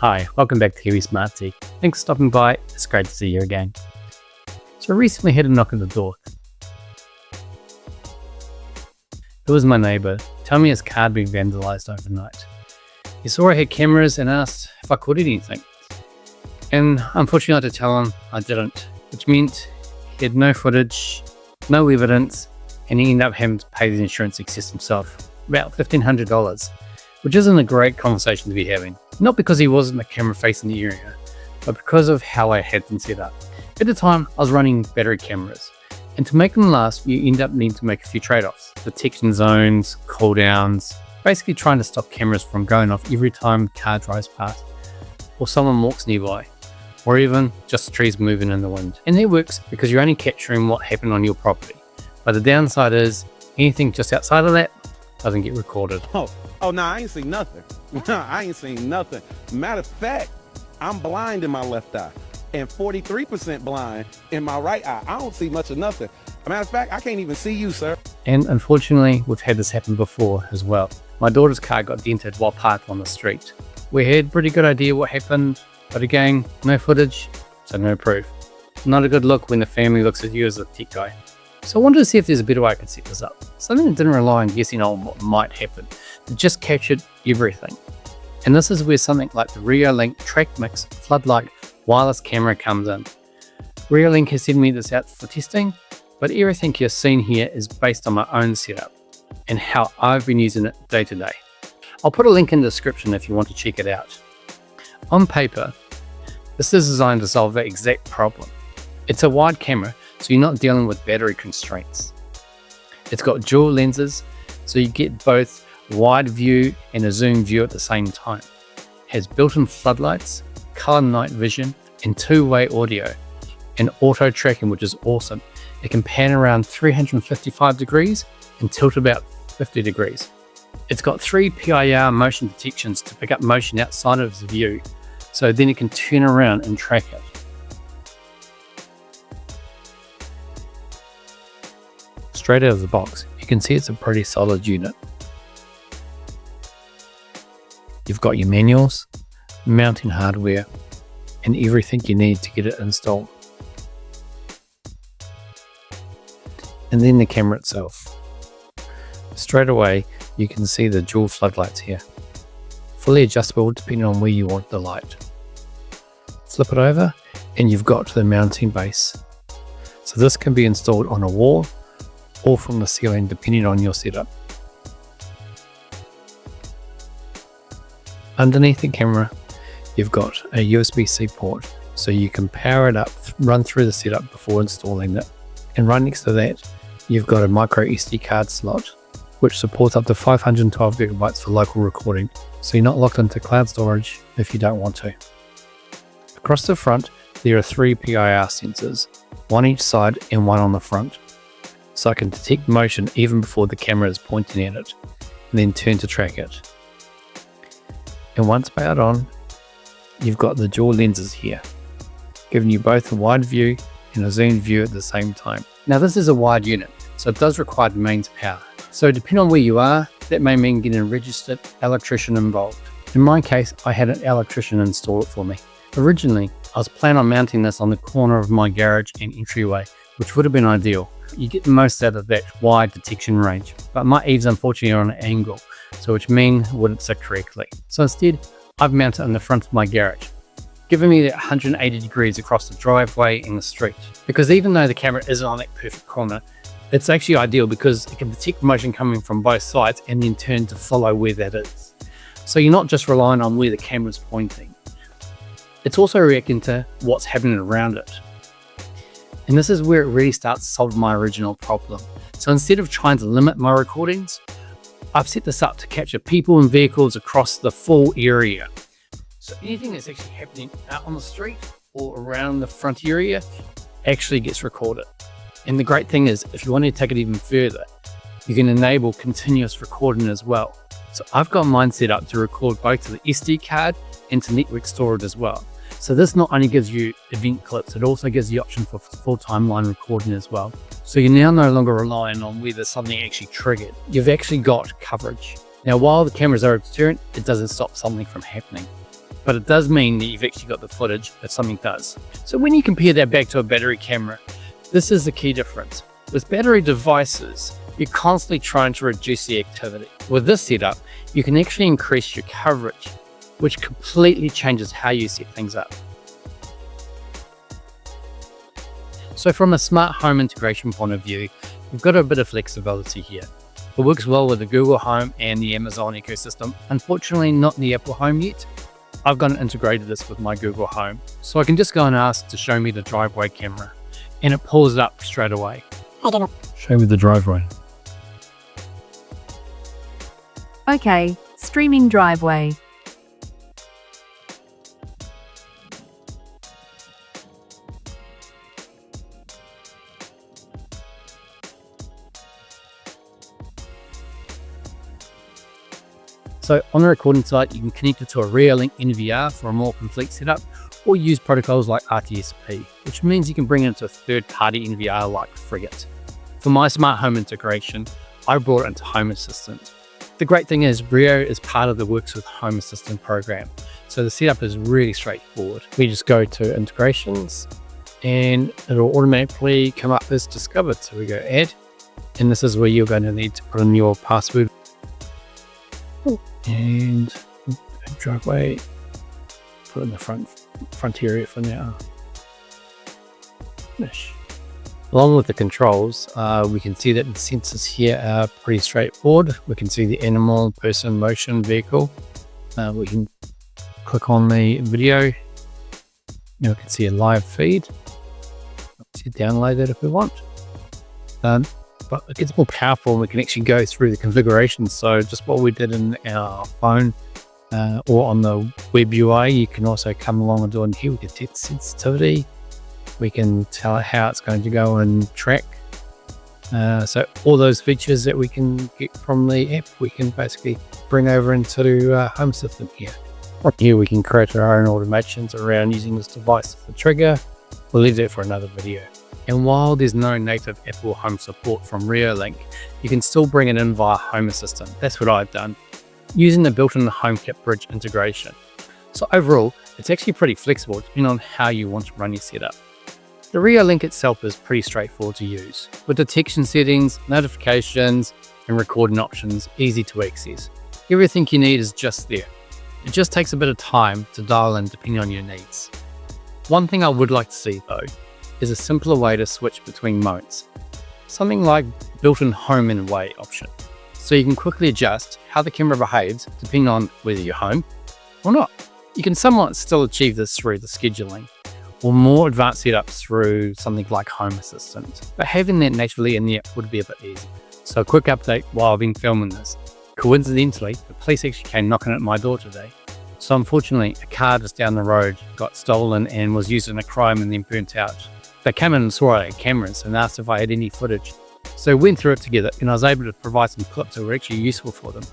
Hi, welcome back to Kiwi Smart Tea. Thanks for stopping by. It's great to see you again. So I recently had a knock at the door. It was my neighbour telling me his car had been vandalised overnight. He saw I had cameras and asked if I caught anything. And unfortunately I had to tell him I didn't, which meant he had no footage, no evidence, and he ended up having to pay the insurance excess himself, about $1,500, which isn't a great conversation to be having. Not because he wasn't a camera facing the area, but because of how I had them set up. At the time, I was running battery cameras, and to make them last, you end up needing to make a few trade-offs. Detection zones, cooldowns, basically trying to stop cameras from going off every time a car drives past, or someone walks nearby, or even just trees moving in the wind. And that works because you're only capturing what happened on your property. But the downside is, anything just outside of that doesn't get recorded. Oh, no, I ain't seen nothing. I ain't seen nothing. Matter of fact, I'm blind in my left eye and 43% blind in my right eye. I don't see much of nothing. Matter of fact, I can't even see you, sir. And unfortunately, we've had this happen before as well. My daughter's car got dented while parked on the street. We had a pretty good idea what happened, but again, no footage, so no proof. Not a good look when the family looks at you as a tech guy. So I wanted to see if there's a better way I could set this up. Something that didn't rely on guessing on what might happen. It just captured everything. And this is where something like the Reolink TrackMix Floodlight wireless camera comes in. Reolink has sent me this out for testing, but everything you're seeing here is based on my own setup and how I've been using it day to day. I'll put a link in the description if you want to check it out. On paper, this is designed to solve that exact problem. It's a wide camera, so you're not dealing with battery constraints. It's got dual lenses, so you get both wide view and a zoom view at the same time. It has built-in floodlights, color night vision, and two-way audio, and auto tracking, which is awesome. It can pan around 355 degrees and tilt about 50 degrees. It's got 3 PIR motion detections to pick up motion outside of the view, so then it can turn around and track it. Straight out of the box, you can see it's a pretty solid unit. You've got your manuals, mounting hardware, and everything you need to get it installed. And then the camera itself. Straight away, you can see the dual floodlights here. Fully adjustable depending on where you want the light. Flip it over, and you've got the mounting base. So this can be installed on a wall or from the ceiling depending on your setup. Underneath the camera, you've got a USB-C port, so you can power it up, run through the setup before installing it. And right next to that, you've got a micro SD card slot, which supports up to 512 gigabytes for local recording, so you're not locked into cloud storage if you don't want to. Across the front, there are 3 PIR sensors, one each side and one on the front, so I can detect motion even before the camera is pointing at it, and then turn to track it. And once powered on, you've got the dual lenses here, giving you both a wide view and a zoom view at the same time. Now this is a wide unit, so it does require the mains power. So depending on where you are, that may mean getting a registered electrician involved. In my case, I had an electrician install it for me. Originally, I was planning on mounting this on the corner of my garage and entryway, which would have been ideal. You get the most out of that wide detection range, but my eaves unfortunately are on an angle, so which means it wouldn't sit correctly. So instead, I've mounted it in the front of my garage, giving me that 180 degrees across the driveway and the street. Because even though the camera isn't on that perfect corner, it's actually ideal because it can detect motion coming from both sides and then turn to follow where that is. So you're not just relying on where the camera's pointing. It's also reacting to what's happening around it. And this is where it really starts to solve my original problem. So instead of trying to limit my recordings, I've set this up to capture people and vehicles across the full area. So anything that's actually happening out on the street or around the front area actually gets recorded. And the great thing is, if you want to take it even further, you can enable continuous recording as well. So I've got mine set up to record both to the SD card and to network storage as well. So this not only gives you event clips, it also gives the option for full timeline recording as well. So you're now no longer relying on whether something actually triggered. You've actually got coverage. Now, while the cameras are a deterrent, it doesn't stop something from happening. but it does mean that you've actually got the footage if something does. So when you compare that back to a battery camera, this is the key difference. With battery devices, you're constantly trying to reduce the activity. With this setup, you can actually increase your coverage, which completely changes how you set things up. So from a smart home integration point of view, you've got a bit of flexibility here. It works well with the Google Home and the Amazon ecosystem. Unfortunately, not the Apple Home yet. I've gone and integrated this with my Google Home. So I can just go and ask to show me the driveway camera, and it pulls it up straight away. Show me the driveway. Okay, streaming driveway. So on the recording site, you can connect it to a Reolink NVR for a more complete setup, or use protocols like RTSP, which means you can bring it into a third-party NVR like Frigate. For my smart home integration, I brought it into Home Assistant. The great thing is Rio is part of the Works with Home Assistant program, so the setup is really straightforward. We just go to integrations and it'll automatically come up as discovered. So we go add, and this is where you're going to need to put in your password. And driveway, put it in the front area for now. Finish. Along with the controls, we can see that the sensors here are pretty straightforward. We can see the animal, person, motion, vehicle. We can click on the video. Now we can see a live feed. Let's download it if we want. But it gets more powerful and we can actually go through the configurations. So just what we did in our phone or on the web UI, you can also come along and do it here. We can set sensitivity. We can tell it how it's going to go and track. So all those features that we can get from the app, we can basically bring over into Home Assistant here. Here we can create our own automations around using this device as a trigger. We'll leave that for another video. And while there's no native Apple Home support from Reolink, you can still bring it in via Home Assistant. That's what I've done, using the built-in HomeKit bridge integration. So overall, it's actually pretty flexible depending on how you want to run your setup. The Reolink itself is pretty straightforward to use, with detection settings, notifications, and recording options easy to access. Everything you need is just there. It just takes a bit of time to dial in depending on your needs. One thing I would like to see though, is a simpler way to switch between modes. Something like built-in home and away option. So you can quickly adjust how the camera behaves depending on whether you're home or not. You can somewhat still achieve this through the scheduling or more advanced setups through something like Home Assistant. But having that natively in the app would be a bit easy. So a quick update while I've been filming this. Coincidentally, the police actually came knocking at my door today. So unfortunately, a car just down the road got stolen and was used in a crime and then burnt out. They came in and saw I had cameras and asked if I had any footage. So we went through it together and I was able to provide some clips that were actually useful for them.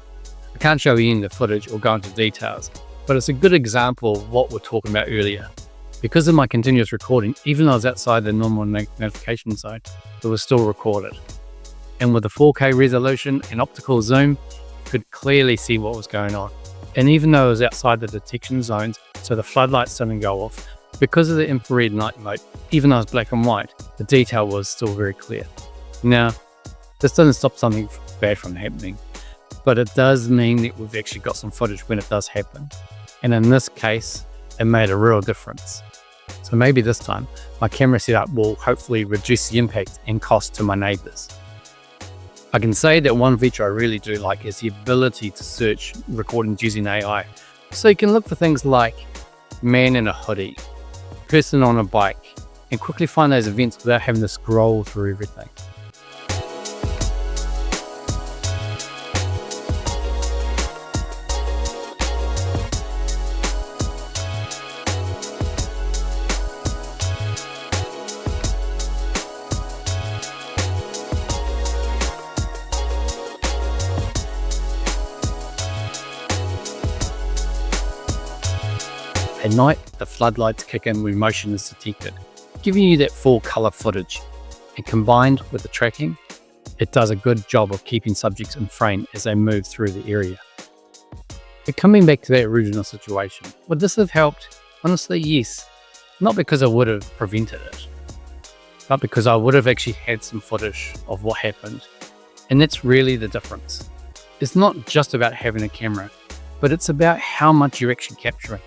I can't show you any of the footage or go into details, but it's a good example of what we're talking about earlier. Because of my continuous recording, even though I was outside the normal notification zone, it was still recorded. And with the 4K resolution and optical zoom, you could clearly see what was going on. And even though it was outside the detection zones, so the floodlights didn't go off, because of the infrared night mode, even though it's black and white, the detail was still very clear. Now, this doesn't stop something bad from happening, but it does mean that we've actually got some footage when it does happen. And in this case, it made a real difference. So maybe this time, my camera setup will hopefully reduce the impact and cost to my neighbours. I can say that one feature I really do like is the ability to search recordings using AI. So you can look for things like man in a hoodie, person on a bike, and quickly find those events without having to scroll through everything. At night, the floodlights kick in when motion is detected, giving you that full color footage. And combined with the tracking, it does a good job of keeping subjects in frame as they move through the area. But coming back to that original situation, would this have helped? Honestly, yes. Not because I would have prevented it, but because I would have actually had some footage of what happened. And that's really the difference. It's not just about having a camera, but it's about how much you're actually capturing.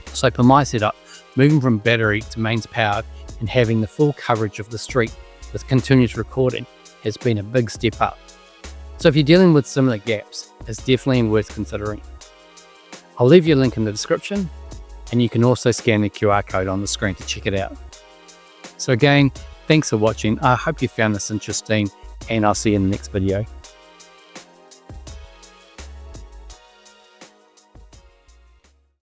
So for my setup, moving from battery to mains power and having the full coverage of the street with continuous recording has been a big step up. So if you're dealing with similar gaps, it's definitely worth considering. I'll leave you a link in the description, and you can also scan the QR code on the screen to check it out. So again, thanks for watching. I hope you found this interesting, and I'll see you in the next video.